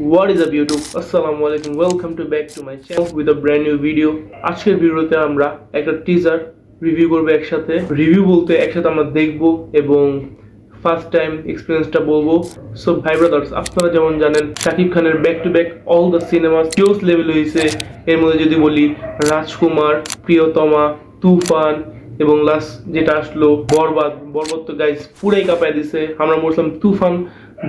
What is up YouTube? Assalamu alaikum. Welcome to back to my channel with a brand new video. আজকের ভিডিওতে আমরা একটা teaser review করব একসাথে। Review বলতে একসাথে আমরা দেখব এবং ফার্স্ট টাইম এক্সপেরিয়েন্সটা বলবো। সো ভাই ব্রাদার্স, আপনারা যেমন জানেন শাকিব খানের back to back all the cinema জোস লেভেল হয়েছে। এর মধ্যে যদি বলি রাজকুমার, প্রিয়তমা, তুফান এবং লাস্ট যেটা আসলো বরবাদ তো গাইস পুরাই কাঁপায় দিছে। আমরা বলছিলাম তুফান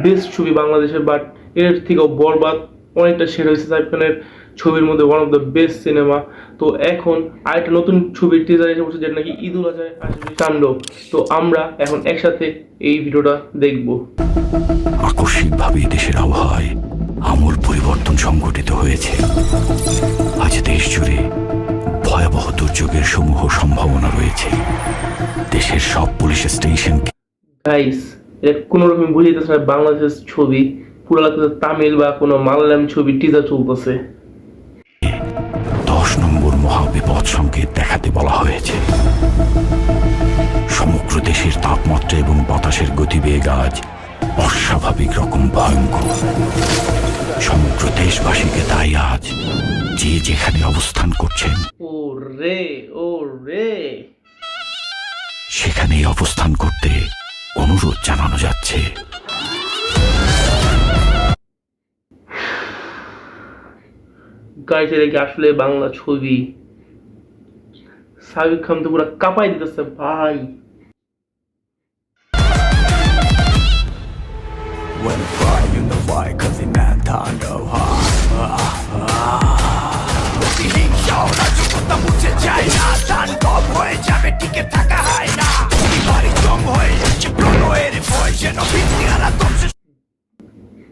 বেস্ট ছবি বাংলাদেশের, বাট এর থেকেও বরবাদ অনেকটা সেরা হয়েছে। সাকিব খানের ছবির মধ্যে one of the best cinema. তো এখন আরেকটা নতুন ছবির টিজার এসে বলছে যেটা নাকি ঈদুল আজহায় আসবে, তাণ্ডব। তো আমরা এখন একসাথে এই ভিডিওটা দেখব। আকস্মিকভাবে দেশের আবহাওয়ায় আমূল পরিবর্তন সংঘটিত হয়েছে। আজ দেশ জুড়ে ভয়াবহ দুর্যোগের সমূহ সম্ভাবনা রয়েছে। দেশের সব পুলিশ স্টেশন গাইস, এটা কোনো রকম বুঝাইতেছে না বাংলাদেশের ছবি, পুরো লাগতেছে তামিল বা কোনো মালায়ালাম ছবি টিজার চলতেছে। 10 নম্বর মহাবিপদ সংকেত দেখাতে বলা হয়েছে। সমগ্র দেশের তাপমাত্রা এবং বাতাসের গতিবেগ আজ অস্বাভাবিক রকম ভয়ঙ্কর। সমগ্র দেশবাসীকে তাই আজ যে যেখানে অবস্থান করছেন ও রে সেখানেই অবস্থান করতে অনুরোধ জানানো যাচ্ছে। গাইস, এটা কি আসলে বাংলা ছবি? সাকিব খান তো পুরো কাঁপাই দিতেছে ভাই।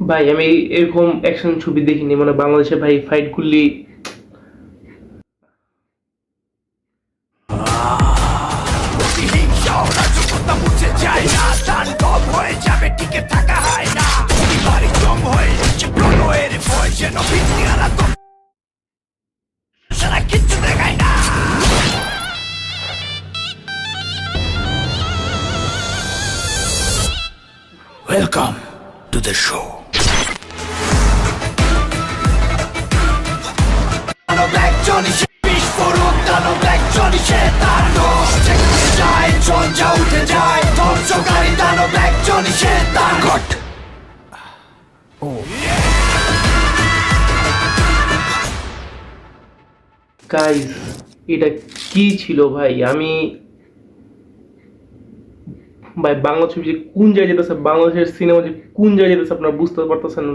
ভাই আমি এরকম অ্যাকশন ছবি দেখিনি, মানে বাংলাদেশে ভাই ফাইট গুলি Welcome to the show. Guys, এটা কি ছিল ভাই? আমি ভাই বাংলা ছবি যে কোন জায়গায় যেতেছে, বাংলাদেশের সিনেমা যে কোন জায়গায় যেতেছে আপনারা বুঝতে পারতেছেন।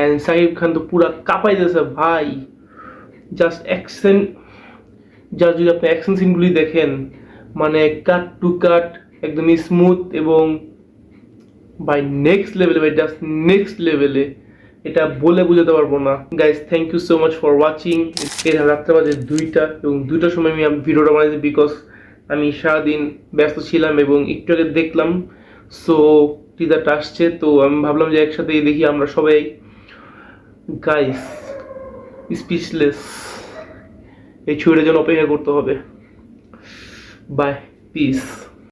এন্ড সাকিব খান তো পুরা কাঁপাই দিতেছে ভাই। জাস্ট অ্যাকশন, যদি আপনি অ্যাকশন সিনগুলি দেখেন, মানে কাট টু কাট একদম স্মুথ এবং ভাই নেক্সট লেভেলে, ভাই জাস্ট নেক্সট লেভেলে। এটা বলে বুঝাতে পারবো না। Guys, thank you so much for watching. এর রাত্রে বাজে 2টা এবং 2টার সময় আমি ভিডিওটা বানাইছি বিকজ আমি সারাদিন ব্যস্ত ছিলাম এবং একটু আগে দেখলাম। সো টিজারটা আসছে, তো আমি ভাবলাম যে একসাথে দেখি আমরা সবাই। গাইস, স্পিচলেস, এই ছবিটার জন্য অপেক্ষা করতে হবে। Bye, piece.